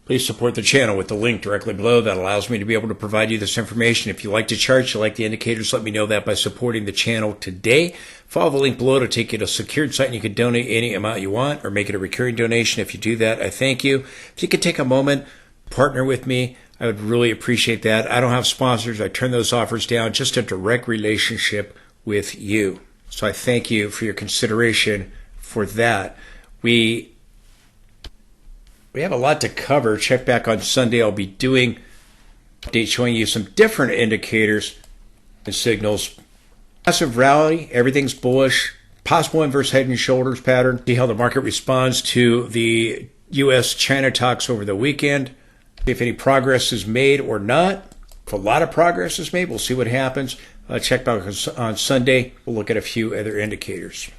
Please support the channel with the link directly below. That allows me to be able to provide you this information. If you like the charts, you like the indicators, let me know that by supporting the channel today. Follow the link below to take you to a secured site and you can donate any amount you want or make it a recurring donation. If you do that, I thank you. If you could take a moment, partner with me, I would really appreciate that. I don't have sponsors. I turn those offers down. Just a direct relationship with you. So I thank you for your consideration for that. We have a lot to cover. Check back on Sunday. I'll be doing updates showing you some different indicators and signals. Massive rally. Everything's bullish. Possible inverse head and shoulders pattern. See how the market responds to the U.S.-China talks over the weekend. See if any progress is made or not. If a lot of progress is made, we'll see what happens. Check back on Sunday. We'll look at a few other indicators.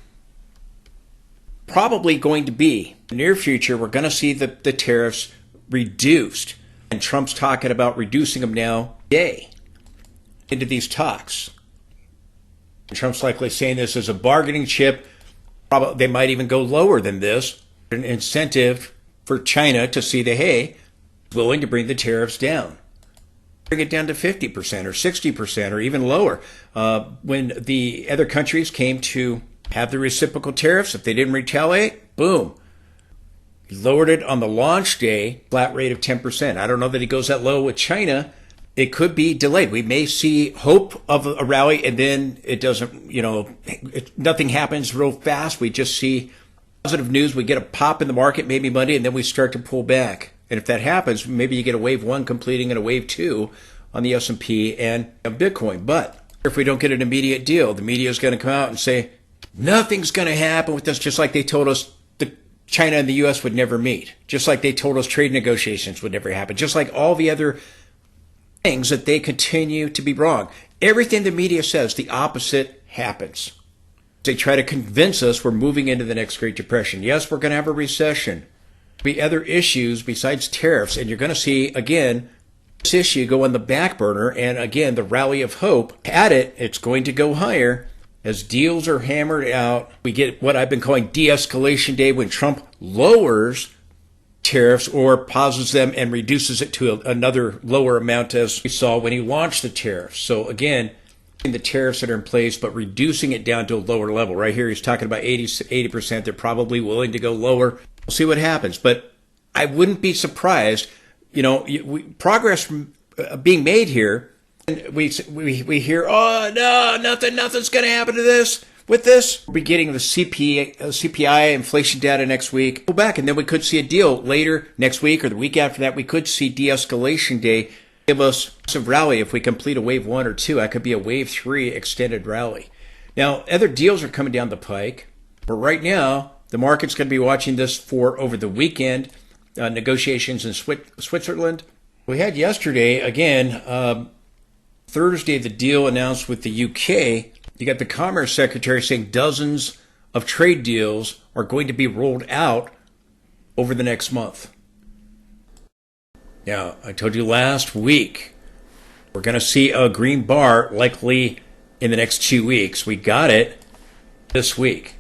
Probably going to be in the near future, we're going to see the tariffs reduced. And Trump's talking about reducing them now today into these talks. And Trump's likely saying this as a bargaining chip. Probably they might even go lower than this. An incentive for China to see that, hey, willing to bring the tariffs down. Bring it down to 50% or 60% or even lower. When the other countries came to have the reciprocal tariffs, if they didn't retaliate, boom. He lowered it on the launch day, flat rate of 10%. I don't know that he goes that low with China. It could be delayed. We may see hope of a rally and then it doesn't, nothing happens real fast. We just see positive news. We get a pop in the market, maybe Monday, and then we start to pull back. And if that happens, maybe you get a wave one completing and a wave two on the S&P and Bitcoin. But if we don't get an immediate deal, the media is going to come out and say, nothing's going to happen with this, just like they told us China and the U.S. would never meet, just like they told us trade negotiations would never happen, just like all the other things that they continue to be wrong. Everything the media says, the opposite happens. They try to convince us we're moving into the next Great Depression. Yes, we're going to have a recession. There'll be other issues besides tariffs, and you're going to see, again, this issue go on the back burner, and again, the rally of hope. At it, it's going to go higher. As deals are hammered out, we get what I've been calling de-escalation day when Trump lowers tariffs or pauses them and reduces it to another lower amount as we saw when he launched the tariffs. So again, the tariffs that are in place, but reducing it down to a lower level. Right here, he's talking about 80%. They're probably willing to go lower. We'll see what happens. But I wouldn't be surprised, progress being made here. We hear, oh, no, nothing's going to happen to this. With this, we'll be getting the CPI inflation data next week. Go back, and then we could see a deal later next week or the week after that. We could see de-escalation day give us some rally if we complete a wave one or two. That could be a wave three extended rally. Now, other deals are coming down the pike, but right now, the market's going to be watching this for over the weekend, negotiations in Switzerland. We had yesterday, again, Thursday, the deal announced with the UK. You got the Commerce Secretary saying dozens of trade deals are going to be rolled out over the next month. Now, I told you last week, we're going to see a green bar likely in the next 2 weeks. We got it this week.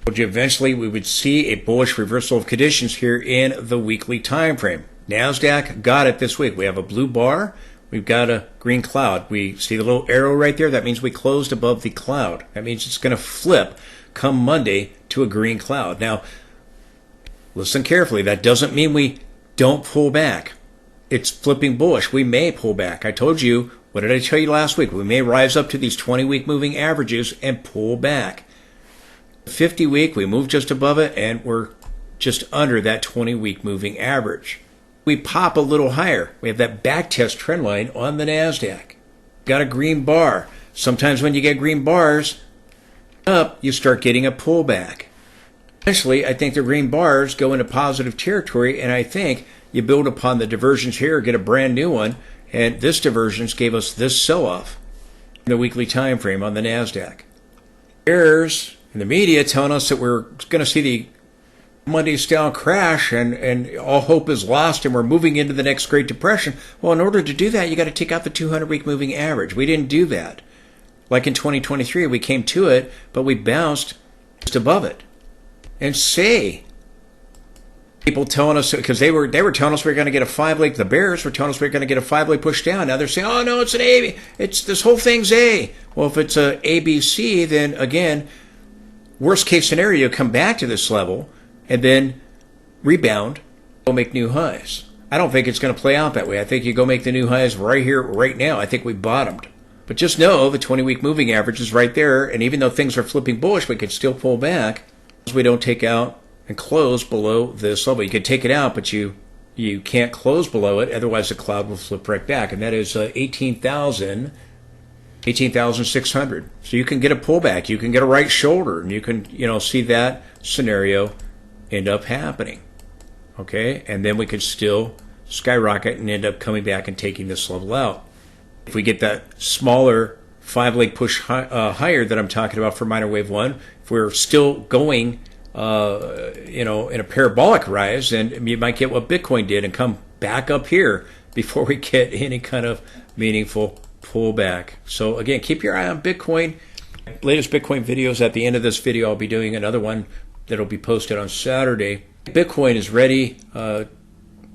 I told you eventually we would see a bullish reversal of conditions here in the weekly time frame. NASDAQ got it this week. We have a blue bar. We've got a green cloud. We see the little arrow right there. That means we closed above the cloud. That means it's going to flip come Monday to a green cloud. Now, listen carefully. That doesn't mean we don't pull back. It's flipping bullish. We may pull back. I told you, what did I tell you last week? We may rise up to these 20-week moving averages and pull back. 50-week, we move just above it, and we're just under that 20-week moving average. We pop a little higher. We have that backtest trend line on the NASDAQ. Got a green bar. Sometimes when you get green bars up, you start getting a pullback. Eventually, I think the green bars go into positive territory, and I think you build upon the diversions here, get a brand new one, and this divergence gave us this sell-off in the weekly time frame on the NASDAQ. Errors in the media telling us that we're going to see the Monday style crash and all hope is lost and we're moving into the next Great Depression. Well, in order to do that, you got to take out the 200-week moving average. We didn't do that. Like in 2023, we came to it, but we bounced just above it. And say People telling us, because they were telling us we were going to get a 5-leg. The bears were telling us we were going to get a 5-leg push down. Now they're saying, oh no, it's an A. It's this whole thing's A. Well, if it's a ABC, then again, worst case scenario, come back to this level and then rebound, go make new highs. I don't think it's going to play out that way. I think you go make the new highs right here, right now. I think we bottomed. But just know the 20-week moving average is right there, and even though things are flipping bullish, we can still pull back as we don't take out and close below this level. You can take it out, but you can't close below it, otherwise the cloud will flip right back, and that is 18,600. So you can get a pullback, you can get a right shoulder, and you can see that scenario end up happening. Okay, and then we could still skyrocket and end up coming back and taking this level out. If we get that smaller 5-leg push higher that I'm talking about for minor wave 1, if we're still going in a parabolic rise, then you might get what Bitcoin did and come back up here before we get any kind of meaningful pullback. So again, keep your eye on Bitcoin. Latest Bitcoin videos. At the end of this video, I'll be doing another one that'll be posted on Saturday. Bitcoin is ready.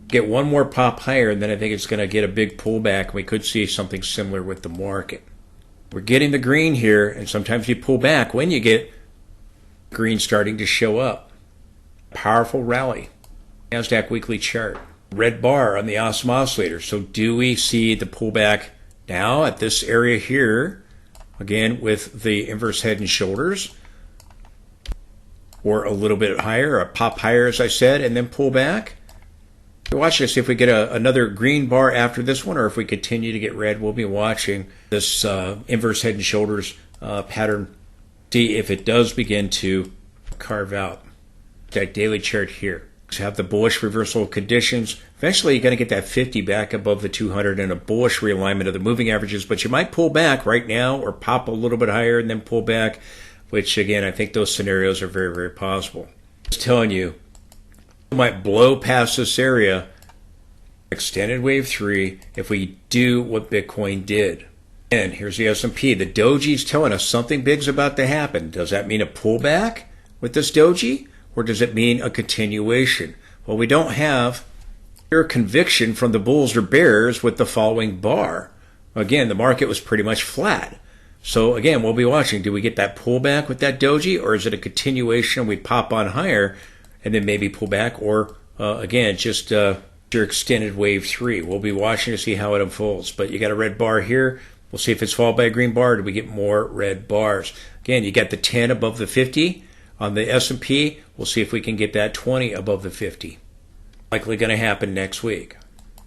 Get one more pop higher, and then I think it's going to get a big pullback. We could see something similar with the market. We're getting the green here, and sometimes you pull back when you get green starting to show up. Powerful rally. NASDAQ weekly chart. Red bar on the awesome oscillator. So do we see the pullback now at this area here? Again, with the inverse head and shoulders. Or a little bit higher, a pop higher, as I said, and then pull back. Watch this. If we get another green bar after this one, or if we continue to get red, we'll be watching this inverse head and shoulders pattern. See if it does begin to carve out that daily chart here. So have the bullish reversal conditions. Eventually, you're going to get that 50 back above the 200 and a bullish realignment of the moving averages. But you might pull back right now or pop a little bit higher and then pull back, which, again, I think those scenarios are very, very possible. Just telling you, we might blow past this area, extended wave 3, if we do what Bitcoin did. And here's the S&P. The doji's telling us something big's about to happen. Does that mean a pullback with this doji, or does it mean a continuation? Well, we don't have clear conviction from the bulls or bears with the following bar. Again, the market was pretty much flat. So again, we'll be watching. Do we get that pullback with that doji, or is it a continuation and we pop on higher and then maybe pull back, or again, just your extended wave 3? We'll be watching to see how it unfolds. But you got a red bar here. We'll see if it's followed by a green bar. Do we get more red bars? Again, you got the 10 above the 50 on the S&P. We'll see if we can get that 20 above the 50. Likely going to happen next week.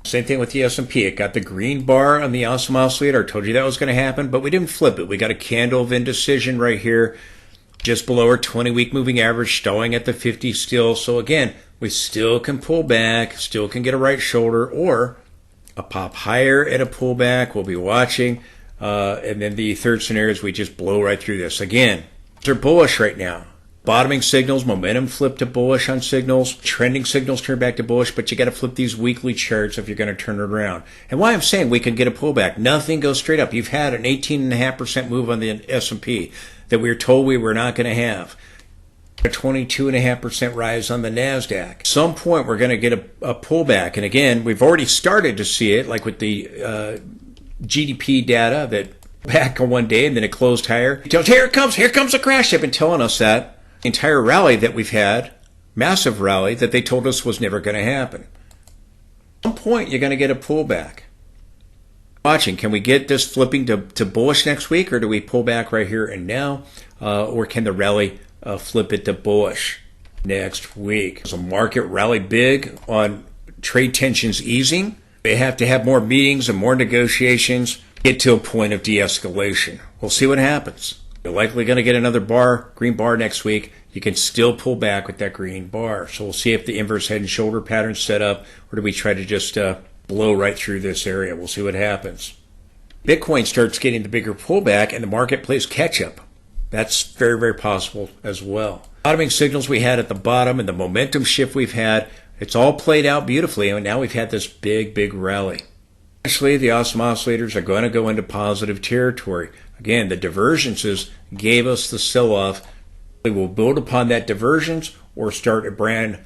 Same thing with the S&P. It got the green bar on the awesome oscillator. I told you that was going to happen, but we didn't flip it. We got a candle of indecision right here, just below our 20-week moving average, stowing at the 50 still. So again, we still can pull back, still can get a right shoulder, or a pop higher and a pullback. We'll be watching. And then the third scenario is we just blow right through this. Again, they're bullish right now. Bottoming signals, momentum flip to bullish on signals, trending signals turn back to bullish, but you got to flip these weekly charts if you're going to turn it around. And why I'm saying we can get a pullback, nothing goes straight up. You've had an 18.5% move on the S&P that we were told we were not going to have. A 22.5% rise on the NASDAQ. At some point, we're going to get a pullback. And again, we've already started to see it, like with the GDP data that back on one day and then it closed higher. Here it comes a crash. They've been telling us that the entire rally that we've had, massive rally, that they told us was never going to happen. At some point, you're going to get a pullback. Watching, can we get this flipping to bullish next week, or do we pull back right here and now? Or can the rally flip it to bullish next week? Does the market rally big on trade tensions easing? They have to have more meetings and more negotiations, get to a point of de-escalation. We'll see what happens. You're likely going to get another green bar next week. You can still pull back with that green bar. So we'll see if the inverse head and shoulder pattern's set up, or do we try to just blow right through this area? We'll see what happens. Bitcoin starts getting the bigger pullback and the market plays catch up. That's very, very possible as well. Bottoming signals we had at the bottom and the momentum shift we've had, it's all played out beautifully, and now we've had this big, big rally. Eventually, the awesome oscillators are going to go into positive territory. Again, the divergences gave us the sell-off. We will build upon that divergence or start a brand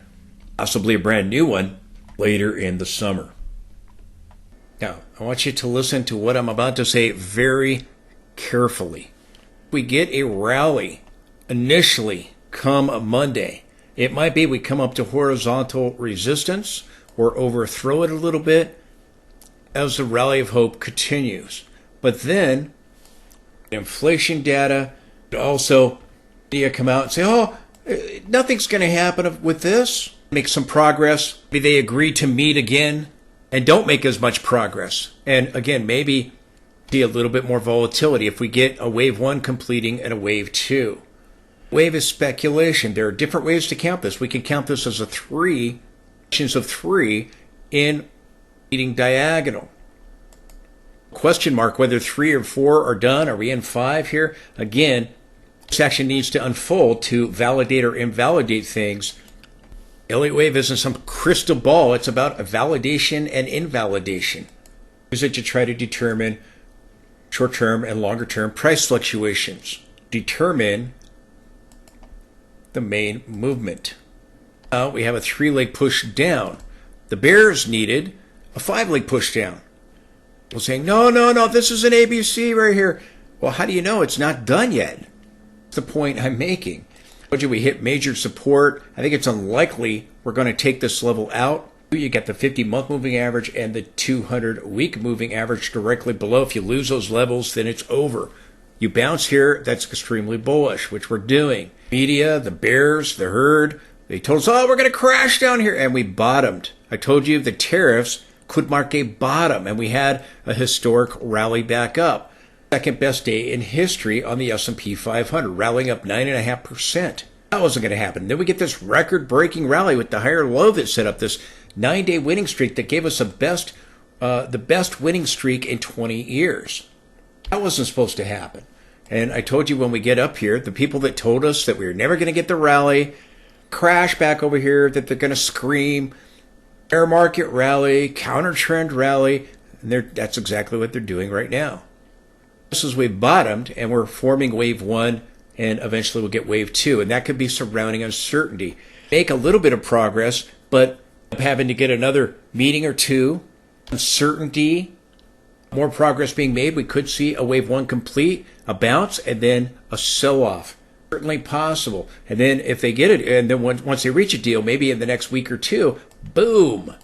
possibly a brand new one later in the summer. Now, I want you to listen to what I'm about to say very carefully. We get a rally initially come Monday. It might be we come up to horizontal resistance or overthrow it a little bit as the rally of hope continues. But then inflation data, also media come out and say, oh, nothing's going to happen with this. Make some progress. Maybe they agree to meet again and don't make as much progress. And again, maybe see a little bit more volatility if we get a wave one completing and a wave two. Wave is speculation. There are different ways to count this. We can count this as a three, sections of three in leading diagonal. Question mark whether 3 or 4 are done. Are we in 5 here? Again, this action needs to unfold to validate or invalidate things. Elliott Wave isn't some crystal ball. It's about validation and invalidation. Use it to try to determine short-term and longer-term price fluctuations. Determine the main movement. Now we have a 3-leg push down. The bears needed a 5-leg push down. People saying, no, this is an ABC right here. Well, how do you know it's not done yet? That's the point I'm making. I told you we hit major support. I think it's unlikely we're going to take this level out. You get the 50-month moving average and the 200-week moving average directly below. If you lose those levels, then it's over. You bounce here, that's extremely bullish, which we're doing. Media, the bears, the herd, they told us, oh, we're going to crash down here, and we bottomed. I told you the tariffs could mark a bottom, and we had a historic rally back up. Second best day in history on the S&P 500, rallying up 9.5%. That wasn't going to happen. Then we get this record-breaking rally with the higher low that set up this 9-day winning streak that gave us the best winning streak in 20 years. That wasn't supposed to happen. And I told you when we get up here, the people that told us that we were never going to get the rally, crash back over here, that they're going to scream, bear market rally, counter trend rally, and that's exactly what they're doing right now. This is we've bottomed, and we're forming wave one, and eventually we'll get wave two, and that could be surrounding uncertainty. Make a little bit of progress, but having to get another meeting or two, uncertainty, more progress being made, we could see a wave one complete, a bounce, and then a sell-off. Certainly possible. And then if they get it, and then once they reach a deal, maybe in the next week or two, boom,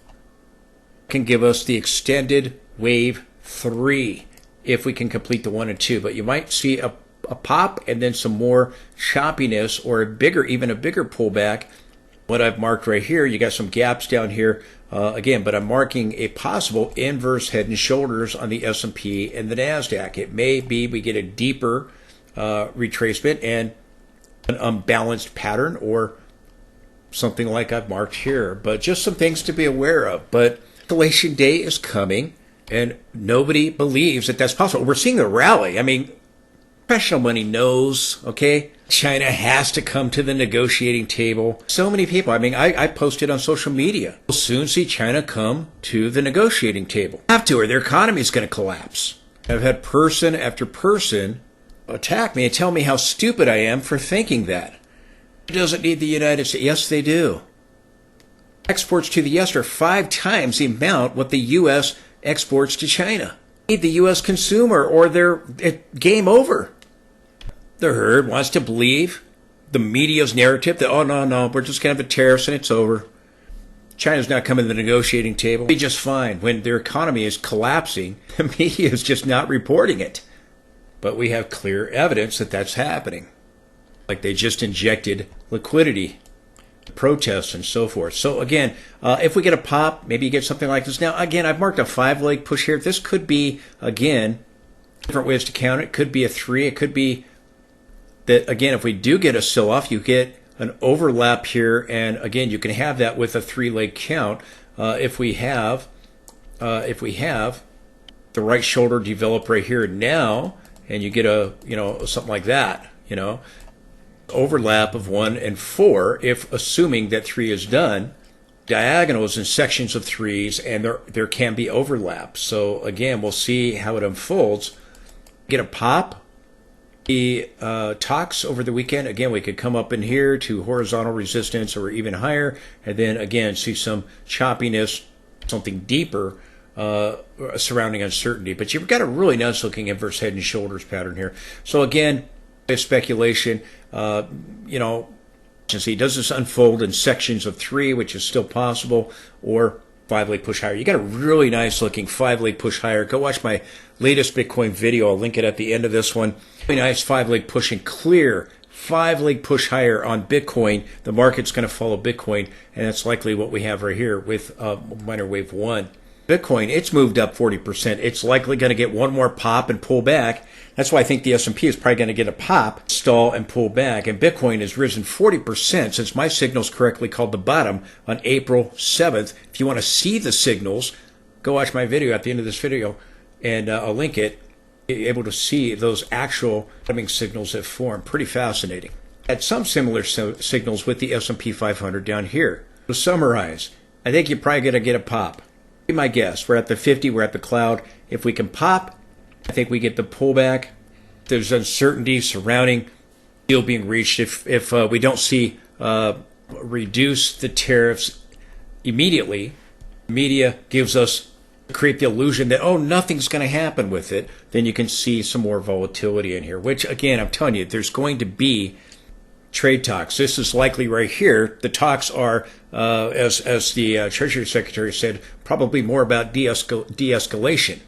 can give us the extended wave 3 if we can complete the 1 and 2. But you might see a pop and then some more choppiness or even a bigger pullback. What I've marked right here, you got some gaps down here again, but I'm marking a possible inverse head and shoulders on the S&P and the NASDAQ. It may be we get a deeper retracement and an unbalanced pattern or something like I've marked here, but just some things to be aware of. But escalation day is coming, and nobody believes that that's possible. We're seeing a rally. I mean, professional money knows, okay? China has to come to the negotiating table. So many people, I mean, I posted on social media. We'll soon see China come to the negotiating table. Have to, or their economy is going to collapse. I've had person after person attack me and tell me how stupid I am for thinking that. It doesn't need the United States. Yes, they do. Exports to the U.S. are 5 times the amount what the U.S. exports to China. They need the U.S. consumer or they're game over. The herd wants to believe the media's narrative that, oh, no, we're just going to have the tariffs and it's over. China's not coming to the negotiating table. It'll be just fine. When their economy is collapsing, the media is just not reporting it. But we have clear evidence that that's happening. Like they just injected liquidity, protests, and so forth. So again, if we get a pop, maybe you get something like this. Now, again, I've marked a 5-leg push here. This could be, again, different ways to count it. It could be a 3. It could be that, again, if we do get a sell-off, you get an overlap here. And again, you can have that with a 3-leg count if we have the right shoulder develop right here now. And you get something like that, overlap of 1 and 4, if assuming that 3 is done, diagonals in sections of 3s, and there can be overlap. So again, we'll see how it unfolds. Get a pop, The talks over the weekend, again, we could come up in here to horizontal resistance or even higher, and then again see some choppiness, something deeper surrounding uncertainty. But you've got a really nice looking inverse head and shoulders pattern here. So again, speculation, see, does this unfold in sections of 3, which is still possible, or 5-leg push higher? You got a really nice looking 5-leg push higher. Go watch my latest Bitcoin video. I'll link it at the end of this one. Really nice 5-leg push and clear 5-leg push higher on Bitcoin. The market's going to follow Bitcoin, and that's likely what we have right here with minor wave 1. Bitcoin, it's moved up 40%. It's likely going to get one more pop and pull back. That's why I think the S&P is probably going to get a pop, stall, and pull back. And Bitcoin has risen 40% since my signals correctly called the bottom on April 7th. If you want to see the signals, go watch my video at the end of this video, and I'll link it. You're able to see those actual bottoming signals that form. Pretty fascinating. Had some similar signals with the S&P 500 down here. To summarize, I think you're probably going to get a pop. Be my guess. We're at the 50. We're at the cloud. If we can pop, I think we get the pullback. There's uncertainty surrounding deal being reached. If we don't see reduce the tariffs immediately, the media gives us create the illusion that, oh, nothing's going to happen with it, then you can see some more volatility in here, which, again, I'm telling you, there's going to be trade talks. This is likely right here. The talks are, as the Treasury Secretary said, probably more about de-escalation.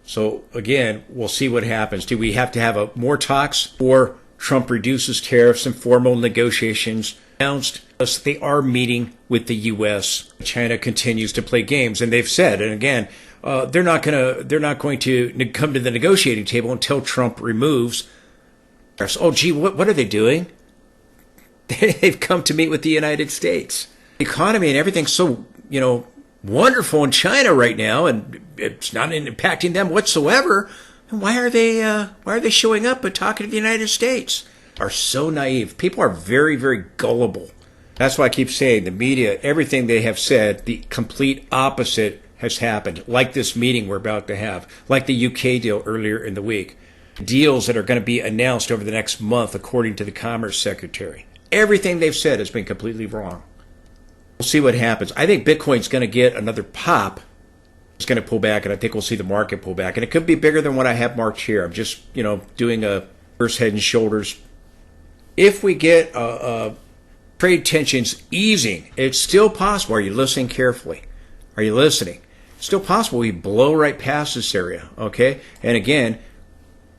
So, again, we'll see what happens. Do we have to have more talks, or Trump reduces tariffs and formal negotiations announced? They are meeting with the U.S. China continues to play games, and they've said, and again, they're not going to come to the negotiating table until Trump removes tariffs. Oh, gee, what are they doing? They've come to meet with the United States. The economy and everything's so, wonderful in China right now, and it's not impacting them whatsoever. Why are they showing up and talking to the United States? Are so naive. People are very, very gullible. That's why I keep saying the media, everything they have said, the complete opposite has happened. Like this meeting we're about to have, like the UK deal earlier in the week, deals that are going to be announced over the next month, according to the Commerce Secretary. Everything they've said has been completely wrong. We'll see what happens. I think Bitcoin's going to get another pop. It's going to pull back, and I think we'll see the market pull back. And it could be bigger than what I have marked here. I'm just, doing a first head and shoulders. If we get trade tensions easing, it's still possible. Are you listening carefully? Are you listening? It's still possible we blow right past this area, okay? And again,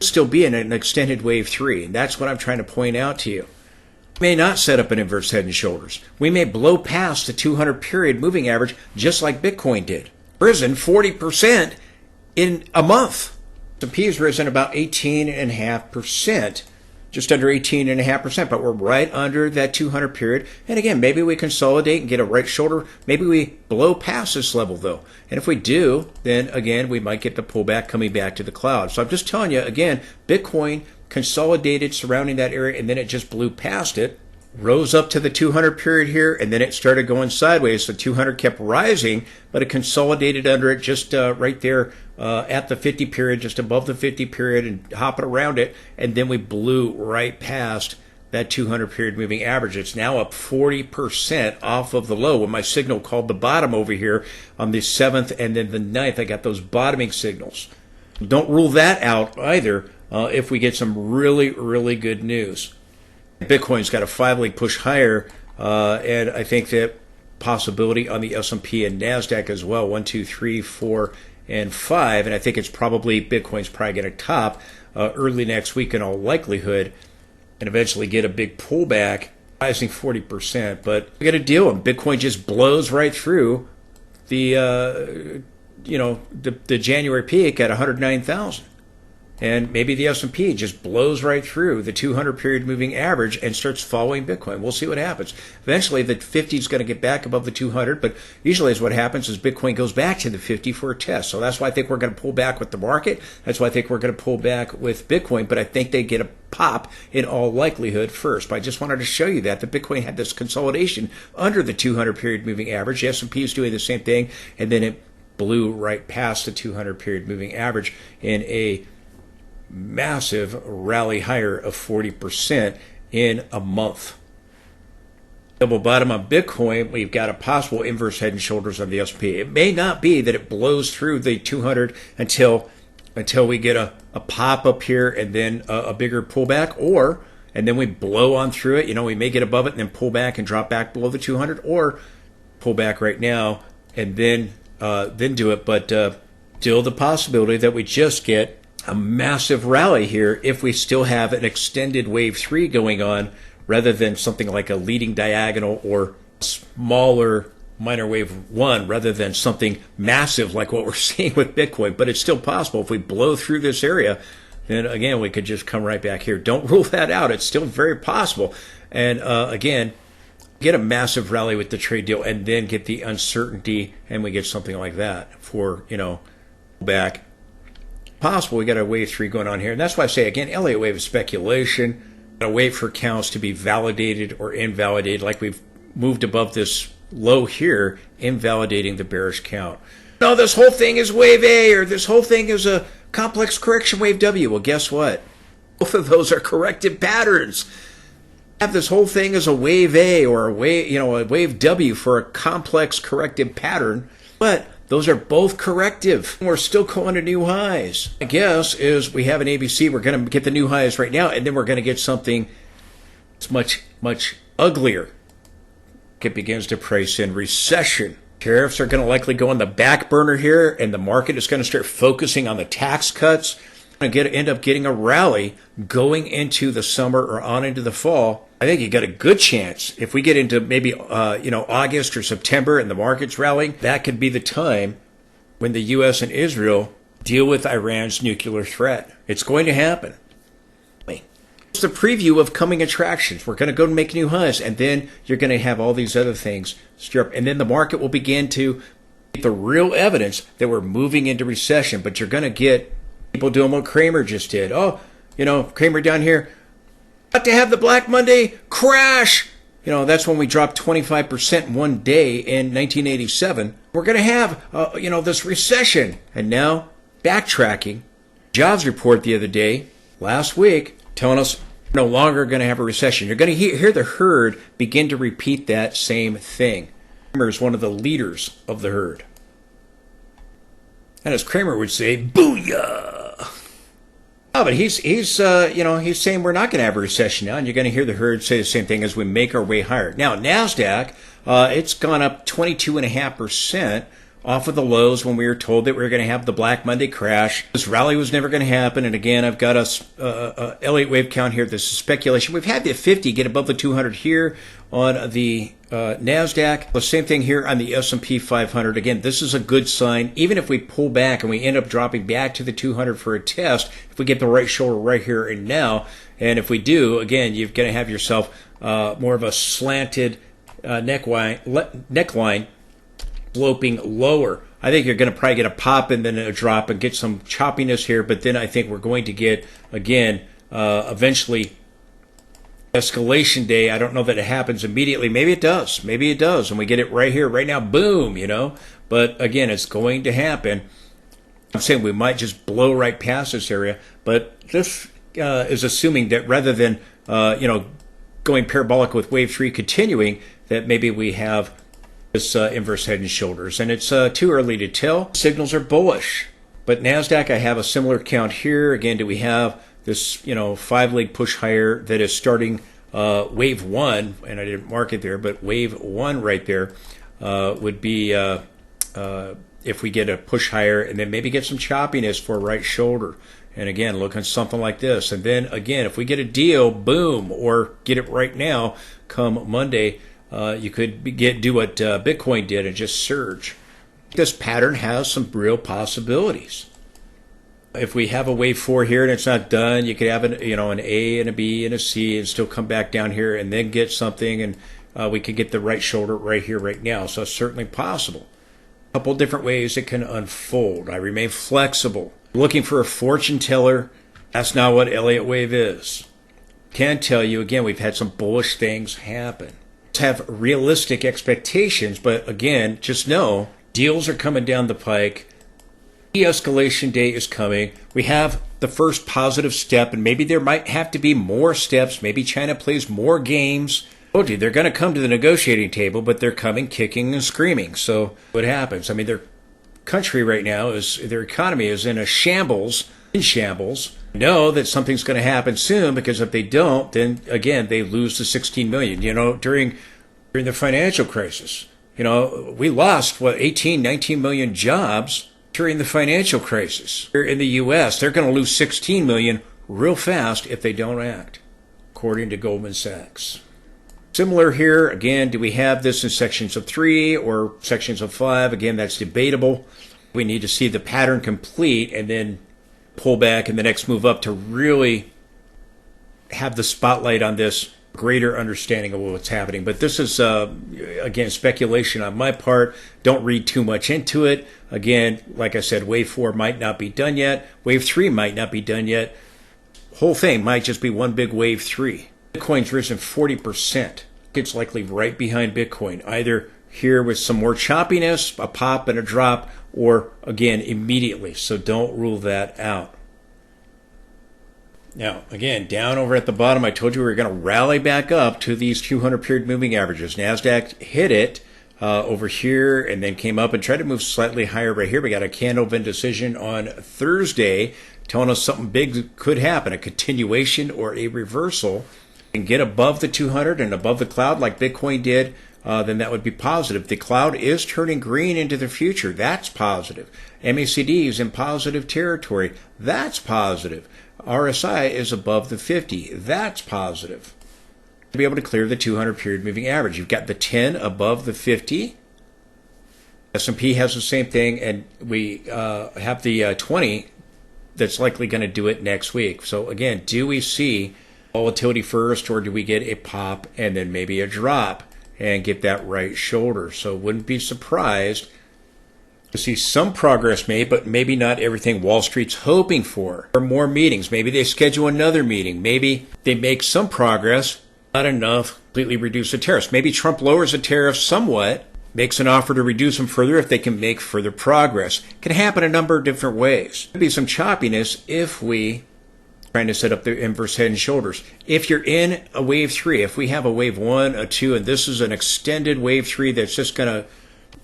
still be in an extended wave 3, and that's what I'm trying to point out to you. We may not set up an inverse head and shoulders. We may blow past the 200 period moving average just like Bitcoin did. Risen 40% in a month. The S&P has risen about 18.5%, just under 18.5%, but we're right under that 200 period. And again, maybe we consolidate and get a right shoulder. Maybe we blow past this level, though. And if we do, then again, we might get the pullback coming back to the cloud. So I'm just telling you, again, Bitcoin consolidated surrounding that area, and then it just blew past it, rose up to the 200 period here, and then it started going sideways. The 200 kept rising, but it consolidated under it just right there at the 50 period, just above the 50 period, and hopping around it, and then we blew right past that 200 period moving average. It's now up 40% off of the low. When my signal called the bottom over here on the 7th and then the 9th, I got those bottoming signals. Don't rule that out either if we get some really, really good news. Bitcoin's got a 5-leg push higher, and I think that possibility on the S&P and NASDAQ as well, 1, 2, 3, 4, and 5, and I think it's probably Bitcoin's probably going to top early next week in all likelihood, and eventually get a big pullback, rising 40%. But we got to deal with it. Bitcoin just blows right through the the January peak at 109,000. And maybe the S&P just blows right through the 200 period moving average and starts following Bitcoin. We'll see what happens. Eventually, the 50 is going to get back above the 200, but usually is what happens is Bitcoin goes back to the 50 for a test. So that's why I think we're going to pull back with the market. That's why I think we're going to pull back with Bitcoin, but I think they get a pop in all likelihood first. But I just wanted to show you that Bitcoin had this consolidation under the 200 period moving average. The S&P is doing the same thing, and then it blew right past the 200 period moving average in a massive rally higher of 40% in a month. Double bottom on Bitcoin, we've got a possible inverse head and shoulders on the S&P. It may not be that it blows through the 200 until we get a pop up here and then a bigger pullback, and then we blow on through it. We may get above it and then pull back and drop back below the 200, or pull back right now and then do it. But still the possibility that we just get a massive rally here if we still have an extended wave 3 going on, rather than something like a leading diagonal or smaller minor wave 1, rather than something massive like what we're seeing with Bitcoin. But it's still possible. If we blow through this area, then again, we could just come right back here. Don't rule that out. It's still very possible. And again, get a massive rally with the trade deal and then get the uncertainty, and we get something like that for, back. Possible. We got a wave 3 going on here. And that's why I say, again, Elliott Wave is speculation. Got to wait for counts to be validated or invalidated, like we've moved above this low here, invalidating the bearish count. No, this whole thing is wave A, or this whole thing is a complex correction wave W. Well, guess what? Both of those are corrective patterns. Have this whole thing as a wave A or a wave W for a complex corrective pattern, but those are both corrective. We're still calling it new highs. My guess is we have an ABC. We're going to get the new highs right now, and then we're going to get something that's much, much uglier. It begins to price in recession. Tariffs are going to likely go on the back burner here, and the market is going to start focusing on the tax cuts. We're going to end up getting a rally going into the summer or on into the fall. I think you got a good chance if we get into maybe August or September and the market's rallying. That could be the time when the U.S. and Israel deal with Iran's nuclear threat. It's going to happen. It's the preview of coming attractions. We're going to go and make new highs, and then you're going to have all these other things stir up, and then the market will begin to get the real evidence that we're moving into recession. But you're going to get people doing what Kramer just did. Oh, Kramer down here, about to have the Black Monday crash. That's when we dropped 25% in one day in 1987. We're going to have, this recession. And now, backtracking, jobs report the other day, last week, telling us we're no longer going to have a recession. You're going to hear the herd begin to repeat that same thing. Kramer is one of the leaders of the herd. And as Kramer would say, booyah! Oh, but he's saying we're not going to have a recession now, and you're going to hear the herd say the same thing as we make our way higher. Now, NASDAQ, it's gone up 22.5% off of the lows when we were told that we were going to have the Black Monday crash. This rally was never going to happen. And again, I've got a Elliott Wave count here. This is speculation. We've had the 50 get above the 200 here on the NASDAQ. The same thing here on the S&P 500. Again, this is a good sign. Even if we pull back and we end up dropping back to the 200 for a test, if we get the right shoulder right here and now, and if we do, again, you're going to have yourself more of a slanted neckline sloping lower. I think you're going to probably get a pop and then a drop and get some choppiness here, but then I think we're going to get, again, eventually escalation day. I don't know that it happens immediately. Maybe it does. Maybe it does. And we get it right here, right now, boom, But again, it's going to happen. I'm saying we might just blow right past this area, but this is assuming that rather than, going parabolic with wave 3 continuing, that maybe we have this inverse head and shoulders, and it's too early to tell. Signals are bullish, but NASDAQ, I have a similar count here. Again, do we have this 5-leg push higher that is starting wave 1, and I didn't mark it there, but wave 1 right there would be if we get a push higher and then maybe get some choppiness for right shoulder. And again, look at something like this. And then again, if we get a deal, boom, or get it right now, come Monday, you could do what Bitcoin did and just surge. This pattern has some real possibilities. If we have a wave 4 here and it's not done, you could have an A and a B and a C and still come back down here and then get something, and we could get the right shoulder right here, right now. So it's certainly possible. A couple different ways it can unfold. I remain flexible. Looking for a fortune teller, that's not what Elliott Wave is. Can tell you, again, we've had some bullish things happen. Have realistic expectations, but again, just know deals are coming down the pike. De-escalation day is coming. We have the first positive step, and maybe there might have to be more steps. Maybe China plays more games. Oh, dude, they're going to come to the negotiating table, but they're coming kicking and screaming. So what happens? I mean, their country right now their economy is in shambles. Know that something's going to happen soon, because if they don't, then again they lose the 16 million. During the financial crisis, we lost 19 million jobs during the financial crisis. Here in the U.S., they're going to lose 16 million real fast if they don't act, according to Goldman Sachs. Similar here, again, do we have this in sections of 3 or sections of 5? Again, that's debatable. We need to see the pattern complete and then pull back and the next move up to really have the spotlight on this greater understanding of what's happening. But this is, again, speculation on my part. Don't read too much into it. Again, like I said, wave 4 might not be done yet. Wave 3 might not be done yet. Whole thing might just be one big wave 3. Bitcoin's risen 40%. It's likely right behind Bitcoin, either here with some more choppiness, a pop and a drop, or again, immediately. So don't rule that out. Now, again, down over at the bottom, I told you we were going to rally back up to these 200 period moving averages. NASDAQ hit it over here and then came up and tried to move slightly higher right here. We got a candle of indecision on Thursday telling us something big could happen, a continuation or a reversal. And get above the 200 and above the cloud like Bitcoin did, then that would be positive. The cloud is turning green into the future. That's positive. MACD is in positive territory. That's positive. RSI is above the 50. That's positive. To be able to clear the 200 period moving average. You've got the 10 above the 50. S&P has the same thing, and we have the 20 that's likely going to do it next week. So again, do we see volatility first, or do we get a pop and then maybe a drop and get that right shoulder? So wouldn't be surprised to see some progress made, but maybe not everything Wall Street's hoping for. Or more meetings. Maybe they schedule another meeting. Maybe they make some progress, not enough, completely reduce the tariffs. Maybe Trump lowers the tariffs somewhat, makes an offer to reduce them further if they can make further progress. It can happen a number of different ways. Could be some choppiness if we trying to set up the inverse head and shoulders. If you're in a wave 3, if we have a wave 1, a 2, and this is an extended wave 3 that's just going to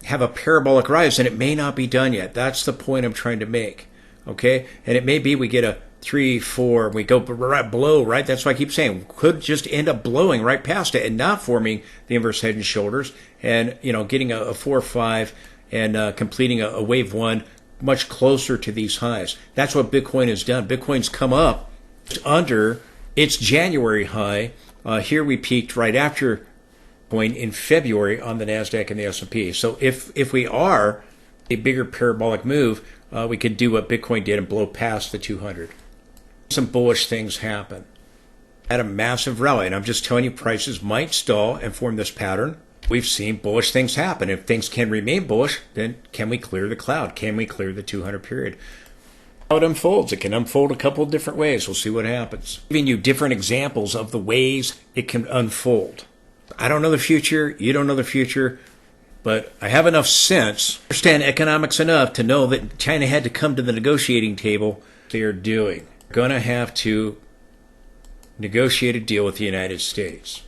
have a parabolic rise, and it may not be done yet. That's the point I'm trying to make. Okay? And it may be we get a 3, 4, and we go right below, right? That's why I keep saying, could just end up blowing right past it and not forming the inverse head and shoulders, and getting a 4 or 5 and completing a wave 1 much closer to these highs. That's what Bitcoin has done. Bitcoin's come up under its January high. Here we peaked right after point in February on the NASDAQ and the S&P. So if we are a bigger parabolic move, we could do what Bitcoin did and blow past the 200. Some bullish things happen. Had a massive rally, and I'm just telling you, prices might stall and form this pattern. We've seen bullish things happen. If things can remain bullish, then can we clear the cloud? Can we clear the 200 period? How it unfolds. It can unfold a couple of different ways. We'll see what happens. Giving you different examples of the ways it can unfold. I don't know the future. You don't know the future. But I have enough sense, understand economics enough to know that China had to come to the negotiating table. They are doing. They're going to have to negotiate a deal with the United States.